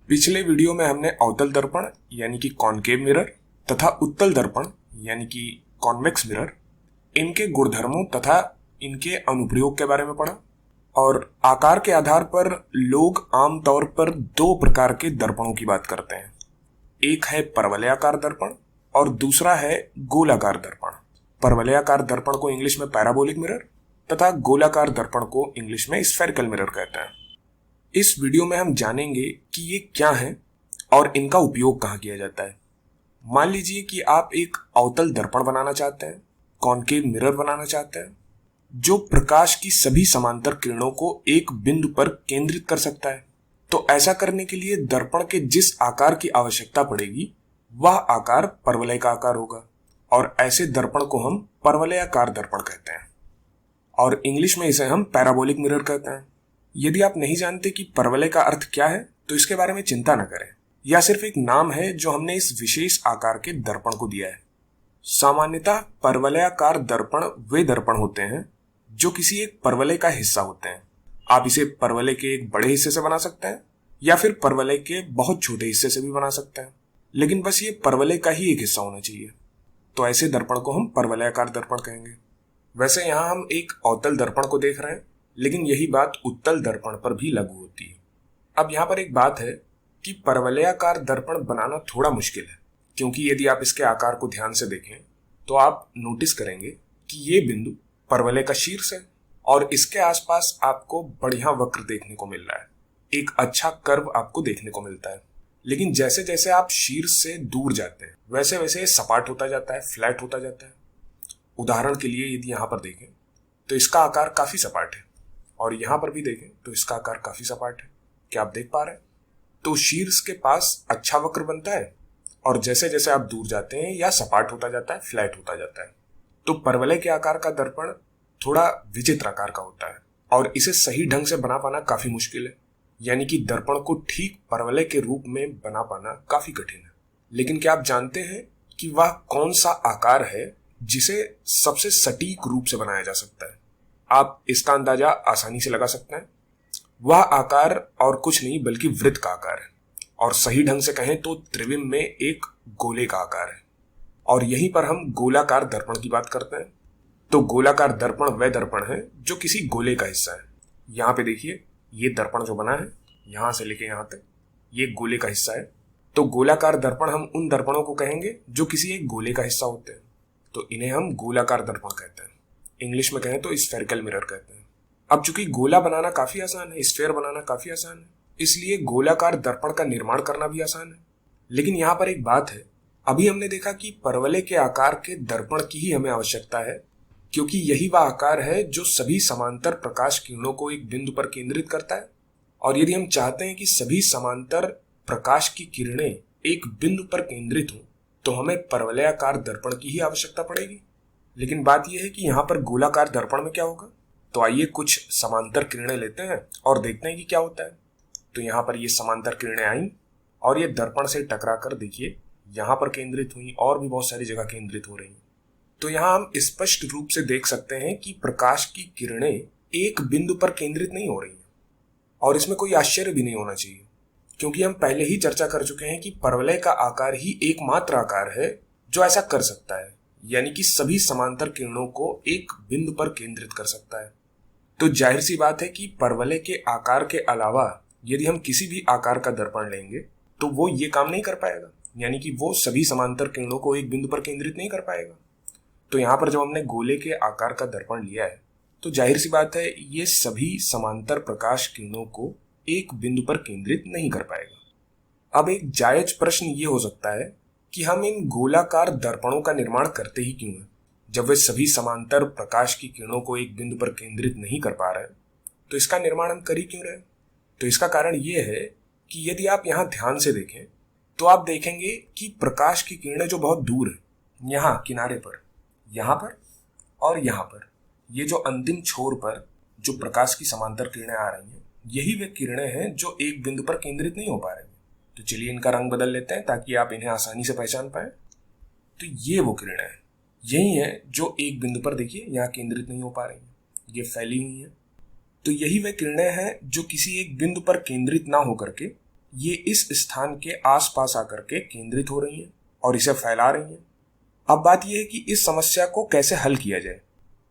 पिछले वीडियो में हमने अवतल दर्पण यानी कि कॉनकेव मिरर तथा उत्तल दर्पण यानी कि कॉन्वेक्स मिरर, इनके गुणधर्मों तथा इनके अनुप्रयोग के बारे में पढ़ा। और आकार के आधार पर लोग आमतौर पर दो प्रकार के दर्पणों की बात करते हैं। एक है परवलयाकार दर्पण और दूसरा है गोलाकार दर्पण। परवलयाकार दर्पण को इंग्लिश में पैराबोलिक मिरर तथा गोलाकार दर्पण को इंग्लिश में स्फेरिकल मिरर कहते हैं। इस वीडियो में हम जानेंगे कि ये क्या है और इनका उपयोग कहाँ किया जाता है। मान लीजिए कि आप एक अवतल दर्पण बनाना चाहते हैं, कॉनकेव मिरर बनाना चाहते हैं, जो प्रकाश की सभी समांतर किरणों को एक बिंदु पर केंद्रित कर सकता है। तो ऐसा करने के लिए दर्पण के जिस आकार की आवश्यकता पड़ेगी वह आकार परवलय का आकार होगा और ऐसे दर्पण को हम परवलयाकार दर्पण कहते हैं और इंग्लिश में इसे हम पैराबोलिक मिरर कहते हैं। यदि आप नहीं जानते कि परवलय का अर्थ क्या है तो इसके बारे में चिंता न करें, यह सिर्फ एक नाम है जो हमने इस विशेष आकार के दर्पण को दिया है। सामान्यतः परवलयाकार दर्पण वे दर्पण होते हैं जो किसी एक परवलय का हिस्सा होते हैं। आप इसे परवलय के एक बड़े हिस्से से बना सकते हैं या फिर परवलय के बहुत छोटे हिस्से से भी बना सकते हैं, लेकिन बस ये परवलय का ही एक हिस्सा होना चाहिए। तो ऐसे दर्पण को हम परवलयाकार दर्पण कहेंगे। वैसे यहाँ हम एक अवतल दर्पण को देख रहे हैं, लेकिन यही बात उत्तल दर्पण पर भी लागू होती है। अब यहाँ पर एक बात है कि परवलयाकार दर्पण बनाना थोड़ा मुश्किल है, क्योंकि यदि आप इसके आकार को ध्यान से देखें तो आप नोटिस करेंगे कि ये बिंदु परवलय का शीर्ष है और इसके आसपास आपको बढ़िया वक्र देखने को मिल रहा है, एक अच्छा कर्व आपको देखने को मिलता है। लेकिन जैसे जैसे आप शीर्ष से दूर जाते हैं वैसे वैसे ये सपाट होता जाता है, फ्लैट होता जाता है। उदाहरण के लिए यदि यहाँ पर देखें तो इसका आकार काफी सपाट है और यहाँ पर भी देखें तो इसका आकार काफी सपाट है। क्या आप देख पा रहे हैं? तो शीर्ष के पास अच्छा वक्र बनता है और जैसे जैसे आप दूर जाते हैं या सपाट होता जाता है, फ्लैट होता जाता है। तो परवलय के आकार का दर्पण थोड़ा विचित्र आकार का होता है और इसे सही ढंग से बना पाना काफी मुश्किल है, यानी कि दर्पण को ठीक परवलय के रूप में बना पाना काफी कठिन है। लेकिन क्या आप जानते हैं कि वह कौन सा आकार है जिसे सबसे सटीक रूप से बनाया जा सकता है? आप इसका अंदाजा आसानी से लगा सकते हैं। वह आकार और कुछ नहीं बल्कि वृत्त का आकार है और सही ढंग से कहें तो त्रिविम में एक गोले का आकार है। और यहीं पर हम गोलाकार दर्पण की बात करते हैं। तो गोलाकार दर्पण वह दर्पण है जो किसी गोले का हिस्सा है। यहाँ पे देखिए, ये दर्पण जो बना है यहां से लेके यहां तक ये गोले का हिस्सा है। तो गोलाकार दर्पण हम उन दर्पणों को कहेंगे जो किसी एक गोले का हिस्सा होते हैं, तो इन्हें हम गोलाकार दर्पण कहते हैं। इंग्लिश में कहें तो स्फेरिकल मिरर कहते हैं। अब चूंकि गोला बनाना काफी आसान है, स्फेयर बनाना काफी आसान है, इसलिए गोलाकार दर्पण का निर्माण करना भी आसान है। लेकिन यहाँ पर एक बात है, अभी हमने देखा कि परवलय के आकार के दर्पण की ही हमें आवश्यकता है, क्योंकि यही वह आकार है जो सभी समांतर प्रकाश किरणों को एक बिंदु पर केंद्रित करता है। और यदि हम चाहते हैं कि सभी समांतर प्रकाश की किरणें एक बिंदु पर केंद्रित हों तो हमें परवलयाकार दर्पण की ही आवश्यकता पड़ेगी। लेकिन बात यह है कि यहाँ पर गोलाकार दर्पण में क्या होगा। तो आइए कुछ समांतर किरणें लेते हैं और देखते हैं कि क्या होता है। तो यहाँ पर ये समांतर किरणें आईं और ये दर्पण से टकराकर देखिए यहाँ पर केंद्रित हुई और भी बहुत सारी जगह केंद्रित हो रही हैं। तो यहाँ हम स्पष्ट रूप से देख सकते हैं कि प्रकाश की किरणें एक बिंदु पर केंद्रित नहीं हो रही हैं और इसमें कोई आश्चर्य भी नहीं होना चाहिए, क्योंकि हम पहले ही चर्चा कर चुके हैं कि परवलय का आकार ही एकमात्र आकार है जो ऐसा कर सकता है, यानी कि सभी समांतर किरणों को एक बिंदु पर केंद्रित कर सकता है। तो जाहिर सी बात है कि परवलय के आकार के अलावा यदि हम किसी भी आकार का दर्पण लेंगे तो वो ये काम नहीं कर पाएगा, यानी कि वो सभी समांतर किरणों को एक बिंदु पर केंद्रित नहीं कर पाएगा। तो यहाँ पर जब हमने गोले के आकार का दर्पण लिया है तो जाहिर सी बात है ये सभी समांतर प्रकाश किरणों को एक बिंदु पर केंद्रित नहीं कर पाएगा। अब एक जायज प्रश्न ये हो सकता है कि हम इन गोलाकार दर्पणों का निर्माण करते ही क्यों हैं, जब वे सभी समांतर प्रकाश की किरणों को एक बिंदु पर केंद्रित नहीं कर पा रहे हैं, तो इसका निर्माण हम कर ही क्यों रहे? तो इसका कारण ये है कि यदि आप यहाँ ध्यान से देखें तो आप देखेंगे कि प्रकाश की किरणें जो बहुत दूर है, यहाँ किनारे पर, यहाँ पर और यहाँ पर, ये जो अंतिम छोर पर जो प्रकाश की समांतर किरणें आ रही हैं, यही वे किरणें हैं जो एक बिंदु पर केंद्रित नहीं हो पा रही। तो चलिए इनका रंग बदल लेते हैं ताकि आप इन्हें आसानी से पहचान पाए। तो ये वो किरणें हैं, यही हैं जो एक बिंदु पर देखिए यहाँ केंद्रित नहीं हो पा रही हैं, ये फैली हुई हैं। तो यही वे किरणें हैं जो किसी एक बिंदु पर केंद्रित ना होकर के ये इस स्थान के आसपास आकर के केंद्रित हो रही हैं और इसे फैला रही हैं। अब बात यह है कि इस समस्या को कैसे हल किया जाए।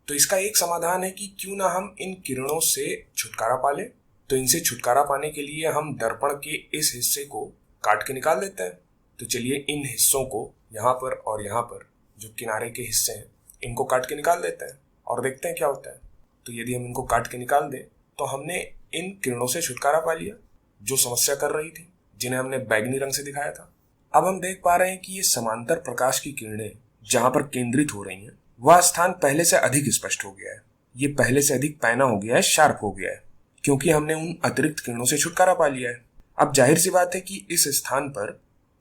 तो इसका एक समाधान है कि क्यों ना हम इन किरणों से छुटकारा पा लें। तो इनसे छुटकारा पाने के लिए हम दर्पण के इस हिस्से को काट के निकाल देते हैं। तो चलिए इन हिस्सों को यहाँ पर और यहाँ पर जो किनारे के हिस्से हैं इनको काट के निकाल देते हैं और देखते हैं क्या होता है। तो यदि हम इनको काट के निकाल दें तो हमने इन किरणों से छुटकारा पा लिया जो समस्या कर रही थी, जिन्हें हमने बैगनी रंग से दिखाया था। अब हम देख पा रहे हैं कि ये समांतर प्रकाश की किरणें जहां पर केंद्रित हो रही हैं वह स्थान पहले से अधिक स्पष्ट हो गया है। ये पहले से अधिक पैना हो गया है, शार्प हो गया है, क्योंकि हमने उन अतिरिक्त किरणों से छुटकारा पा लिया है। अब जाहिर सी बात है कि इस स्थान पर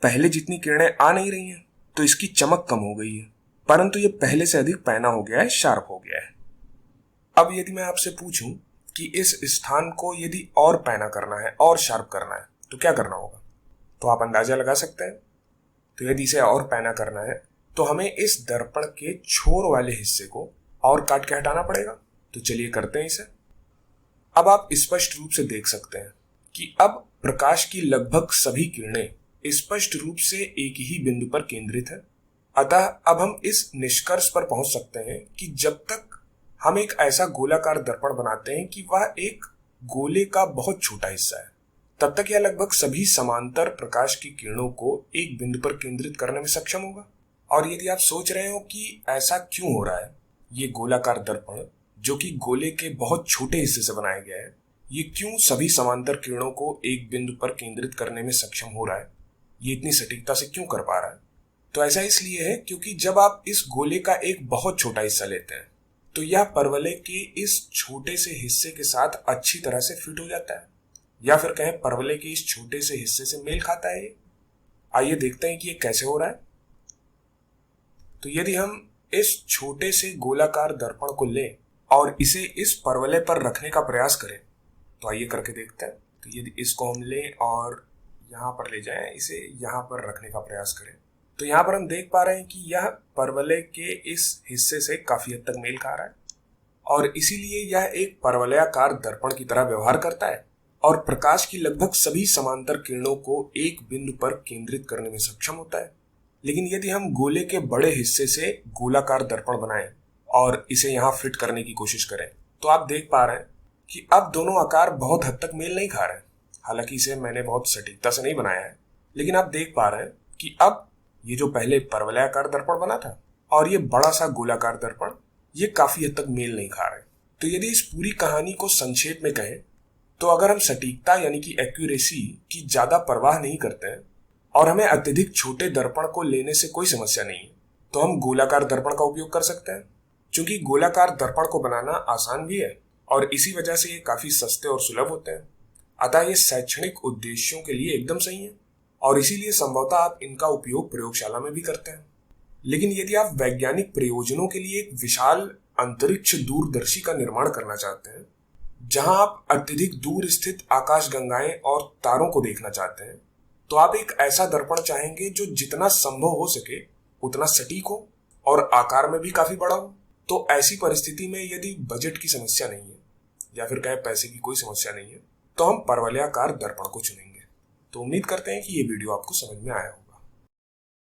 पहले जितनी किरणें आ नहीं रही हैं तो इसकी चमक कम हो गई है, परंतु ये पहले से अधिक पैना हो गया है, शार्प हो गया है। अब यदि मैं आपसे पूछूं कि इस स्थान को यदि और पैना करना है और शार्प करना है तो क्या करना होगा, तो आप अंदाजा लगा सकते हैं। तो यदि इसे और पैना करना है तो हमें इस दर्पण के छोर वाले हिस्से को और काट के हटाना पड़ेगा। तो चलिए करते हैं इसे। अब आप स्पष्ट रूप से देख सकते हैं कि अब प्रकाश की लगभग सभी किरणें स्पष्ट रूप से एक ही बिंदु पर केंद्रित है। अतः अब हम इस निष्कर्ष पर पहुंच सकते हैं कि जब तक हम एक ऐसा गोलाकार दर्पण बनाते हैं कि वह एक गोले का बहुत छोटा हिस्सा है, तब तक यह लगभग सभी समांतर प्रकाश की किरणों को एक बिंदु पर केंद्रित करने में सक्षम होगा। और यदि आप सोच रहे हो कि ऐसा क्यों हो रहा है, ये गोलाकार दर्पण जो कि गोले के बहुत छोटे हिस्से से बनाया गया है, ये क्यों सभी समांतर किरणों को एक बिंदु पर केंद्रित करने में सक्षम हो रहा है, ये इतनी सटीकता से क्यों कर पा रहा है, तो ऐसा इसलिए है क्योंकि जब आप इस गोले का एक बहुत छोटा हिस्सा लेते हैं तो यह परवलय के इस छोटे से हिस्से के साथ अच्छी तरह से फिट हो जाता है, या फिर कहें परवलय के इस छोटे से हिस्से से मेल खाता है। आइए देखते हैं कि ये कैसे हो रहा है। तो यदि हम इस छोटे से गोलाकार दर्पण को लें और इसे इस परवलय पर रखने का प्रयास करें, तो आइए करके देखते हैं। तो यदि इसको हम लें और यहाँ पर ले जाएं, इसे यहाँ पर रखने का प्रयास करें, तो यहाँ पर हम देख पा रहे हैं कि यह परवलय के इस हिस्से से काफी हद तक मेल खा रहा है और इसीलिए यह एक परवलयाकार दर्पण की तरह व्यवहार करता है और प्रकाश की लगभग सभी समांतर किरणों को एक बिंदु पर केंद्रित करने में सक्षम होता है। लेकिन यदि हम गोले के बड़े हिस्से से गोलाकार दर्पण बनाएं और इसे यहाँ फिट करने की कोशिश करें, तो आप देख पा रहे हैं कि अब दोनों आकार बहुत हद तक मेल नहीं खा रहे हैं। हालांकि इसे मैंने बहुत सटीकता से नहीं बनाया है, लेकिन आप देख पा रहे हैं कि अब ये जो पहले परवलयाकार दर्पण बना था और ये बड़ा सा गोलाकार दर्पण, ये काफी हद तक मेल नहीं खा रहे। तो यदि इस पूरी कहानी को संक्षेप में कहें तो अगर हम सटीकता यानी कि एक्यूरेसी की ज्यादा परवाह नहीं करते हैं और हमें अत्यधिक छोटे दर्पण को लेने से कोई समस्या नहीं है, तो हम गोलाकार दर्पण का उपयोग कर सकते हैं। क्योंकि गोलाकार दर्पण को बनाना आसान भी है और इसी वजह से ये काफी सस्ते और सुलभ होते हैं। अतः ये शैक्षणिक उद्देश्यों के लिए एकदम सही है और इसीलिए संभवतः आप इनका उपयोग प्रयोगशाला में भी करते हैं। लेकिन यदि आप वैज्ञानिक प्रयोजनों के लिए एक विशाल अंतरिक्ष दूरदर्शी का निर्माण करना चाहते हैं, जहां आप अत्यधिक दूर स्थित आकाशगंगाएं और तारों को देखना चाहते हैं, तो आप एक ऐसा दर्पण चाहेंगे जो जितना संभव हो सके उतना सटीक हो और आकार में भी काफी बड़ा हो। तो ऐसी परिस्थिति में यदि बजट की समस्या नहीं है या फिर कहें पैसे की कोई समस्या नहीं है, तो हम परवलयाकार दर्पण को चुनेंगे। तो उम्मीद करते हैं कि ये वीडियो आपको समझ में आया हो।